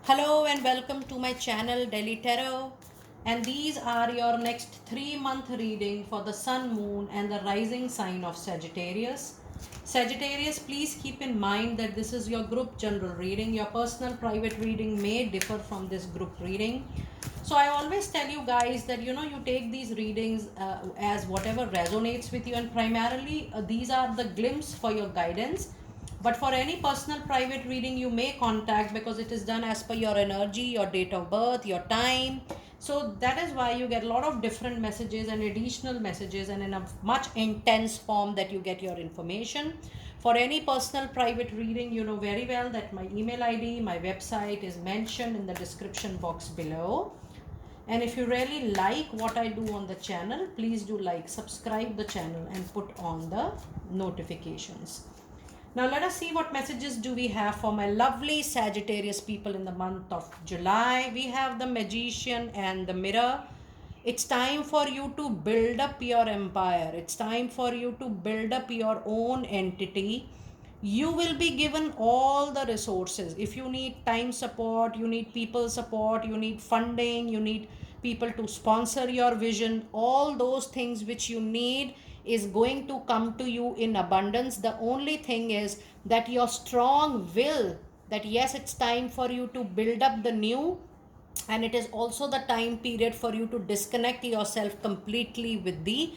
Hello and welcome to my channel Delhi Tarot, and these are your next 3 month reading for the Sun, Moon and the rising sign of Sagittarius. Sagittarius, please keep in mind that this is your group general reading. Your personal private reading may differ from this group reading. So I always tell you guys that you take these readings as whatever resonates with you, and primarily these are the glimpse for your guidance. But for any personal private reading, you may contact, because it is done as per your energy, your date of birth, your time. So that is why you get a lot of different messages and additional messages, and in a much intense form that you get your information. For any personal private reading, you know very well that my email ID, my website is mentioned in the description box below. And if you really like what I do on the channel, please do like, subscribe the channel and put on the notifications. Now let us see what messages do we have for my lovely Sagittarius people in the month of July. We have the Magician and the Mirror. It's time for you to build up your empire. It's time for you to build up your own entity. You will be given all the resources. If you need time support, you need people support, you need funding, you need people to sponsor your vision, all those things which you need is going to come to you in abundance. The only thing is that your strong will, that yes, it's time for you to build up the new, and it is also the time period for you to disconnect yourself completely with the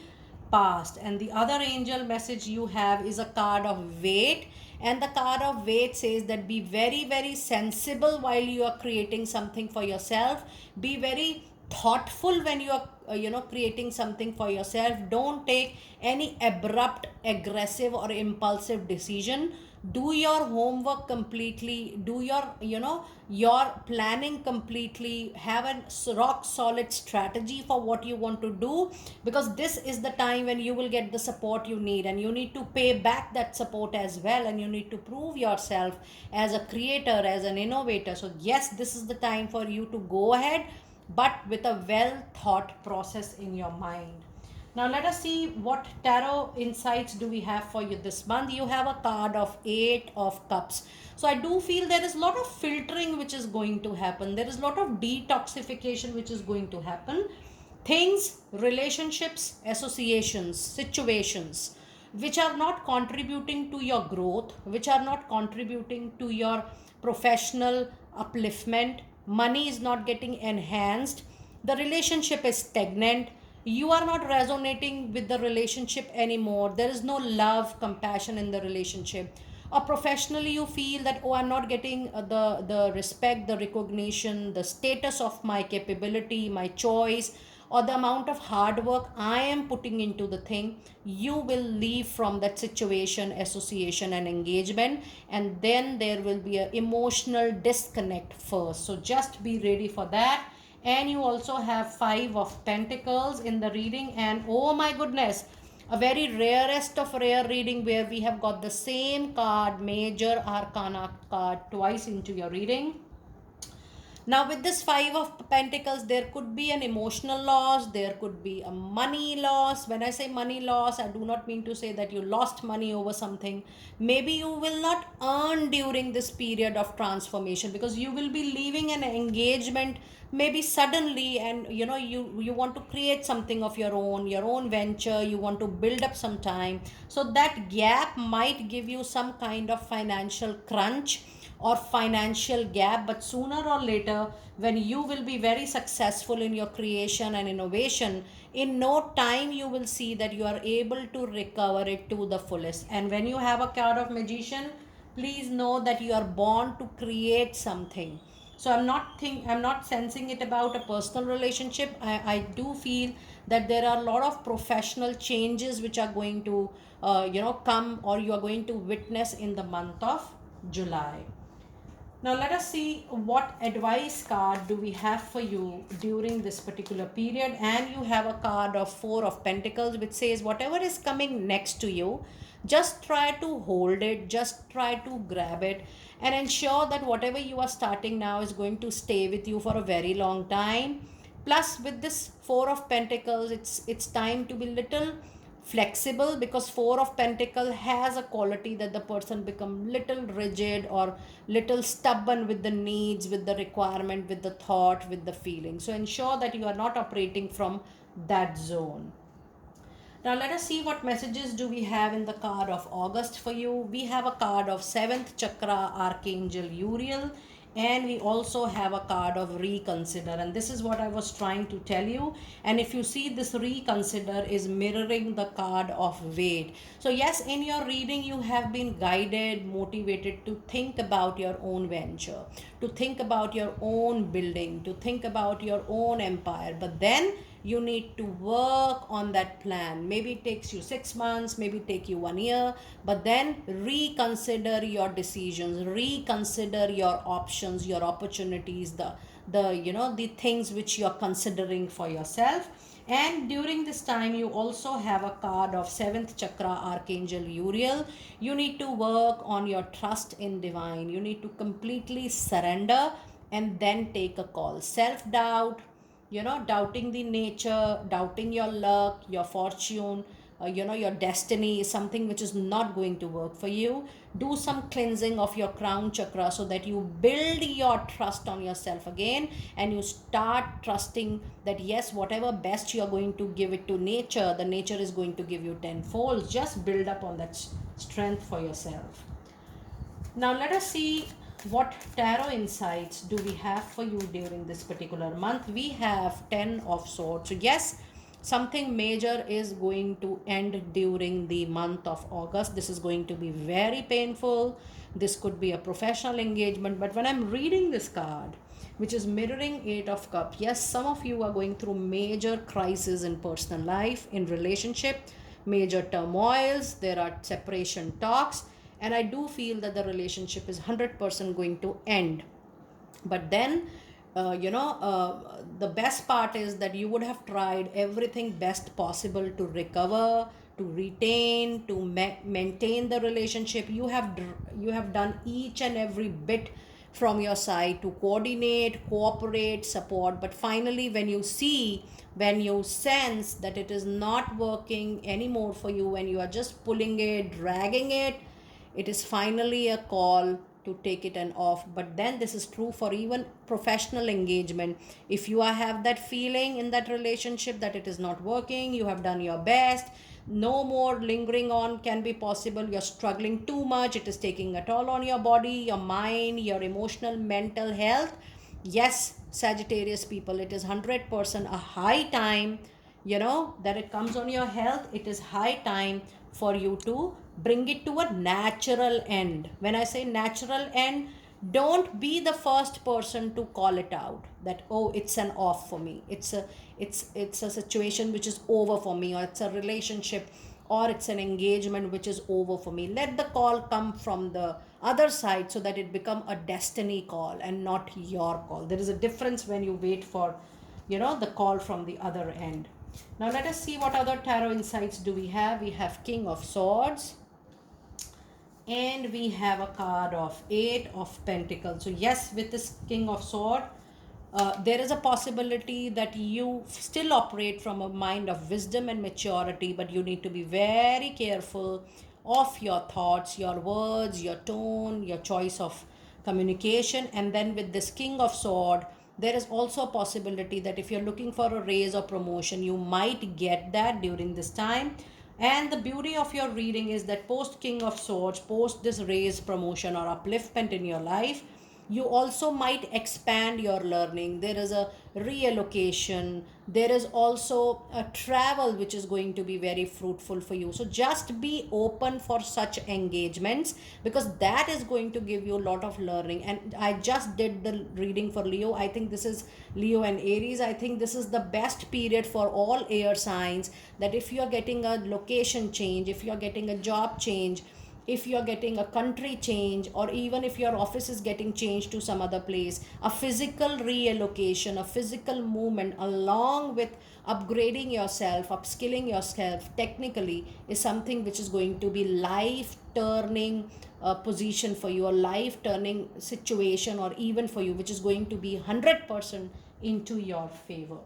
past. And the other angel message you have is a card of weight, and the card of weight says that be very very sensible while you are creating something for yourself. Be very thoughtful when you are creating something for yourself. Don't take any abrupt, aggressive or impulsive decision. Do your homework completely, do your planning completely, have a rock solid strategy for what you want to do, because this is the time when you will get the support you need, and you need to pay back that support as well, and you need to prove yourself as a creator, as an innovator. So yes, this is the time for you to go ahead, but with a well thought process in your mind. Now let us see what tarot insights do we have for you this month. You have a card of 8 of cups. So I do feel there is a lot of filtering which is going to happen. There is a lot of detoxification which is going to happen. Things, relationships, associations, situations which are not contributing to your growth, which are not contributing to your professional upliftment, money is not getting enhanced, the relationship is stagnant, you are not resonating with the relationship anymore, there is no love, compassion in the relationship, or professionally you feel that, oh, I'm not getting the respect, the recognition, the status of my capability, my choice, or the amount of hard work I am putting into the thing. You will leave from that situation, association and engagement, and then there will be an emotional disconnect first. So just be ready for that. And you also have 5 of Pentacles in the reading, and oh my goodness, a very rarest of rare reading where we have got the same card, Major Arcana card, twice into your reading. Now, with this 5 of Pentacles, there could be an emotional loss, there could be a money loss. When I say money loss, I do not mean to say that you lost money over something. Maybe you will not earn during this period of transformation, because you will be leaving an engagement maybe suddenly, and you want to create something of your own venture, you want to build up some time. So that gap might give you some kind of financial crunch or financial gap, but sooner or later, when you will be very successful in your creation and innovation, in no time you will see that you are able to recover it to the fullest. And when you have a card of Magician, please know that you are born to create something. So I'm not sensing it about a personal relationship. I do feel that there are a lot of professional changes which are going to come, or you are going to witness in the month of July. Now let us see what advice card do we have for you during this particular period. And you have a card of 4 of Pentacles, which says whatever is coming next to you, just try to hold it, just try to grab it, and ensure that whatever you are starting now is going to stay with you for a very long time. Plus with this 4 of Pentacles, it's time to be little flexible, because Four of Pentacle has a quality that the person become little rigid or little stubborn with the needs, with the requirement, with the thought, with the feeling. So ensure that you are not operating from that zone. Now let us see what messages do we have in the card of August for you. We have a card of 7th chakra, Archangel Uriel, and we also have a card of reconsider, and this is what I was trying to tell you. And if you see, this reconsider is mirroring the card of weight. So yes, in your reading you have been guided, motivated to think about your own venture, to think about your own building, to think about your own empire, but then you need to work on that plan. Maybe it takes you 6 months, maybe take you 1 year, but then reconsider your decisions, reconsider your options, your opportunities, the things which you're considering for yourself. And during this time you also have a card of 7th chakra, Archangel Uriel. You need to work on your trust in divine. You need to completely surrender and then take a call. Self doubt, doubting the nature, doubting your luck, your fortune, your destiny is something which is not going to work for you. Do some cleansing of your crown chakra so that you build your trust on yourself again, and you start trusting that yes, whatever best you are going to give it to nature, the nature is going to give you tenfold. Just build up on that strength for yourself. Now let us see what tarot insights do we have for you during this particular month. We have 10 of swords. So yes, something major is going to end during the month of August. This is going to be very painful. This could be a professional engagement, but when I'm reading this card, which is mirroring 8 of cups, yes, some of you are going through major crises in personal life, in relationship, major turmoils, there are separation talks, and I do feel that the relationship is 100% going to end. But then the best part is that you would have tried everything best possible to recover, to retain, to maintain the relationship. You have done each and every bit from your side to coordinate, cooperate, support, but finally when you sense that it is not working anymore for you, when you are just pulling it, dragging it, it is finally a call to take it and off. But then this is true for even professional engagement. If you have that feeling in that relationship that it is not working, you have done your best, no more lingering on can be possible, you're struggling too much, it is taking a toll on your body, your mind, your emotional, mental health. Yes, Sagittarius people, it is 100% a high time, that it comes on your health. It is high time for you to bring it to a natural end. When I say natural end, don't be the first person to call it out that, oh, it's an off for me, it's a situation which is over for me, or it's a relationship, or it's an engagement which is over for me. Let the call come from the other side so that it become a destiny call and not your call. There is a difference when you wait for the call from the other end. Now let us see what other tarot insights do we have. We have King of Swords, and we have a card of 8 of Pentacles. So yes, with this King of Sword, there is a possibility that you still operate from a mind of wisdom and maturity, but you need to be very careful of your thoughts, your words, your tone, your choice of communication. And then with this King of Sword, there is also a possibility that if you're looking for a raise or promotion, you might get that during this time. And the beauty of your reading is that post King of Swords, post this raise, promotion, or upliftment in your life, you also might expand your learning. There is a reallocation, there is also a travel which is going to be very fruitful for you. So just be open for such engagements, because that is going to give you a lot of learning. And I just did the reading for Leo. I think this is Leo and Aries. I think this is the best period for all air signs, that if you are getting a location change, if you are getting a job change, if you're getting a country change, or even if your office is getting changed to some other place, a physical reallocation, a physical movement along with upgrading yourself, upskilling yourself technically, is something which is going to be life turning position for you, a life turning situation or even for you, which is going to be 100% into your favor.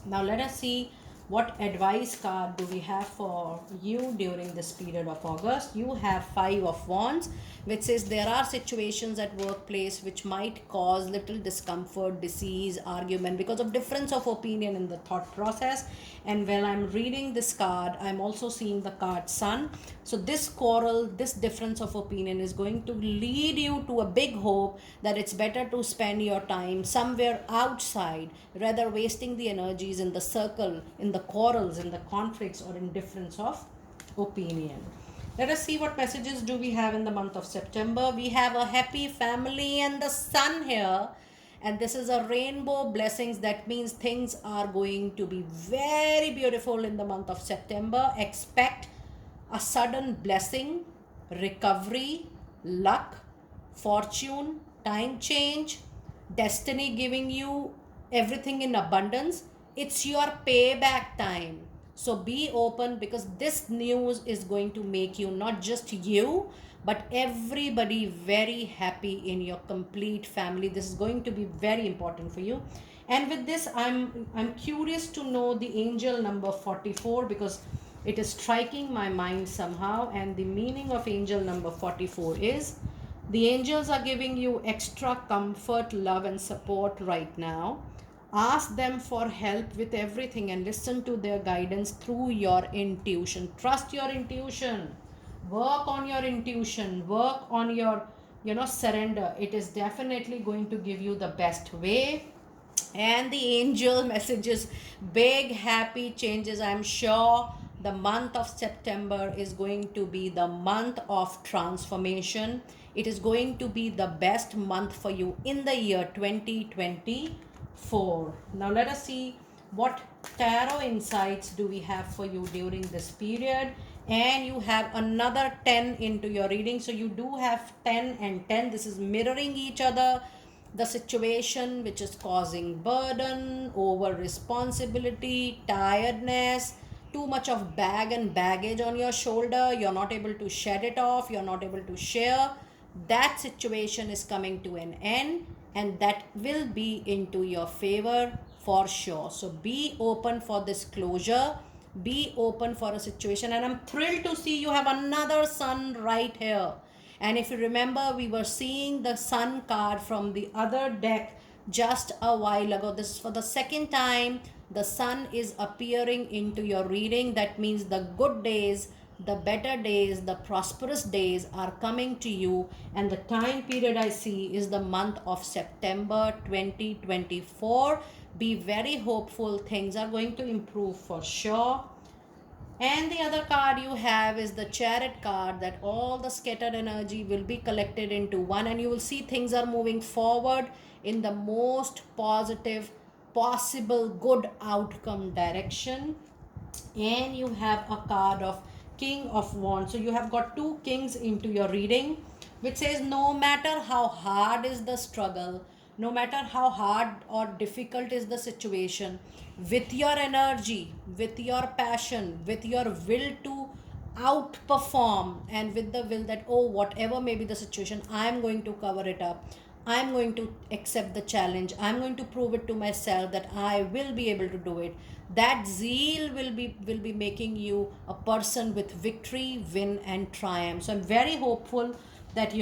Now let us see What advice card do we have for you during this period of August? You have Five of Wands, which says there are situations at workplace which might cause little discomfort, disease, argument because of difference of opinion in the thought process. And when I'm reading this card, I'm also seeing the card Sun. So this quarrel, this difference of opinion is going to lead you to a big hope that it's better to spend your time somewhere outside rather wasting the energies in the circle, in the quarrels, in the conflicts, or in difference of opinion. Let us see what messages do we have in the month of September. We have a happy family and the Sun here, and this is a rainbow blessings. That means things are going to be very beautiful in the month of September. Expect a sudden blessing, recovery, luck, fortune, time change, destiny giving you everything in abundance. It's your payback time. So be open, because this news is going to make you, not just you, but everybody very happy in your complete family. This is going to be very important for you. And with this, I'm curious to know the angel number 44, because it is striking my mind somehow. And the meaning of angel number 44 is the angels are giving you extra comfort, love, and support right now. Ask them for help with everything and listen to their guidance through your intuition. Trust your intuition. Work on your intuition. Work on your, surrender. It is definitely going to give you the best way. And the angel messages, big happy changes. I'm sure the month of September is going to be the month of transformation. It is going to be the best month for you in the year 2024. Now let us see what tarot insights do we have for you during this period. And you have another 10 into your reading, so you do have 10 and 10. This is mirroring each other. The situation which is causing burden, over responsibility, tiredness, too much of bag and baggage on your shoulder, you're not able to shed it off, you're not able to share, that situation is coming to an end, and that will be into your favor for sure. So be open for this closure, be open for a situation. And I'm thrilled to see you have another Sun right here. And if you remember, we were seeing the Sun card from the other deck just a while ago. This is for the second time. The Sun is appearing into your reading. That means the good days, the better days, the prosperous days are coming to you. And the time period I see is the month of September 2024. Be very hopeful. Things are going to improve for sure. And the other card you have is the Chariot card, that all the scattered energy will be collected into one, and you will see things are moving forward in the most positive possible good outcome direction. And you have a card of King of Wands. So you have got two kings into your reading, which says no matter how hard is the struggle, no matter how hard or difficult is the situation, with your energy, with your passion, with your will to outperform, and with the will that, oh, whatever may be the situation, I am going to cover it up. I'm going to accept the challenge. I'm going to prove it to myself that I will be able to do it. That zeal will be making you a person with victory, win, and triumph. So I'm very hopeful that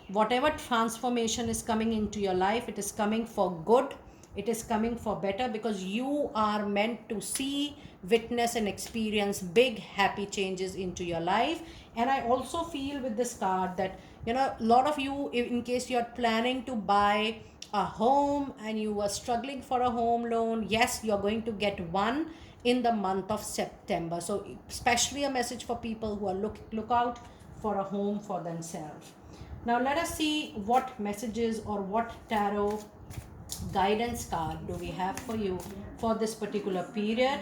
whatever transformation is coming into your life, it is coming for good, it is coming for better, because you are meant to see, witness, and experience big happy changes into your life. And I also feel with this card that a lot of you, in case you're planning to buy a home and you were struggling for a home loan, yes, you're going to get one in the month of September. So especially a message for people who are look out for a home for themselves. Now let us see what messages or what tarot guidance card do we have for you for this particular period.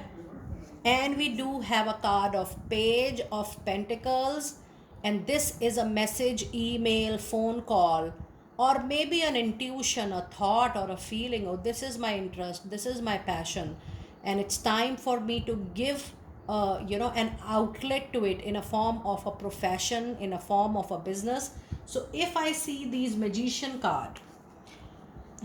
And we do have a card of Page of Pentacles, and this is a message, email, phone call, or maybe an intuition, a thought, or a feeling. Oh, this is my interest, this is my passion, and it's time for me to give an outlet to it in a form of a profession, in a form of a business. So if I see these Magician card,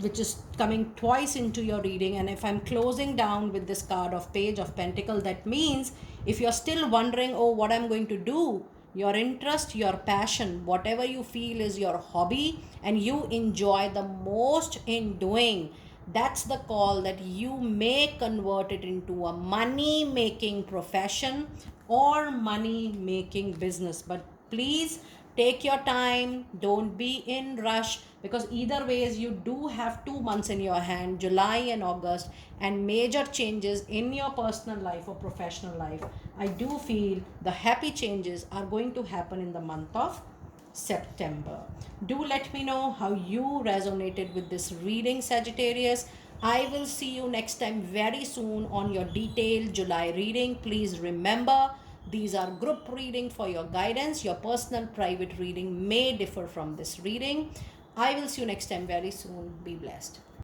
which is coming twice into your reading. And if I'm closing down with this card of Page of Pentacle, that means if you're still wondering, oh, what I'm going to do, your interest, your passion, whatever you feel is your hobby and you enjoy the most in doing, that's the call that you may convert it into a money making profession or money making business. But please take your time, don't be in rush, because either ways you do have 2 months in your hand, July and August, and major changes in your personal life or professional life. I do feel the happy changes are going to happen in the month of September. Do let me know how you resonated with this reading, Sagittarius. I will see you next time very soon on your detailed July reading. Please remember, these are group reading for your guidance. Your personal private reading may differ from this reading. I will see you next time very soon. Be blessed.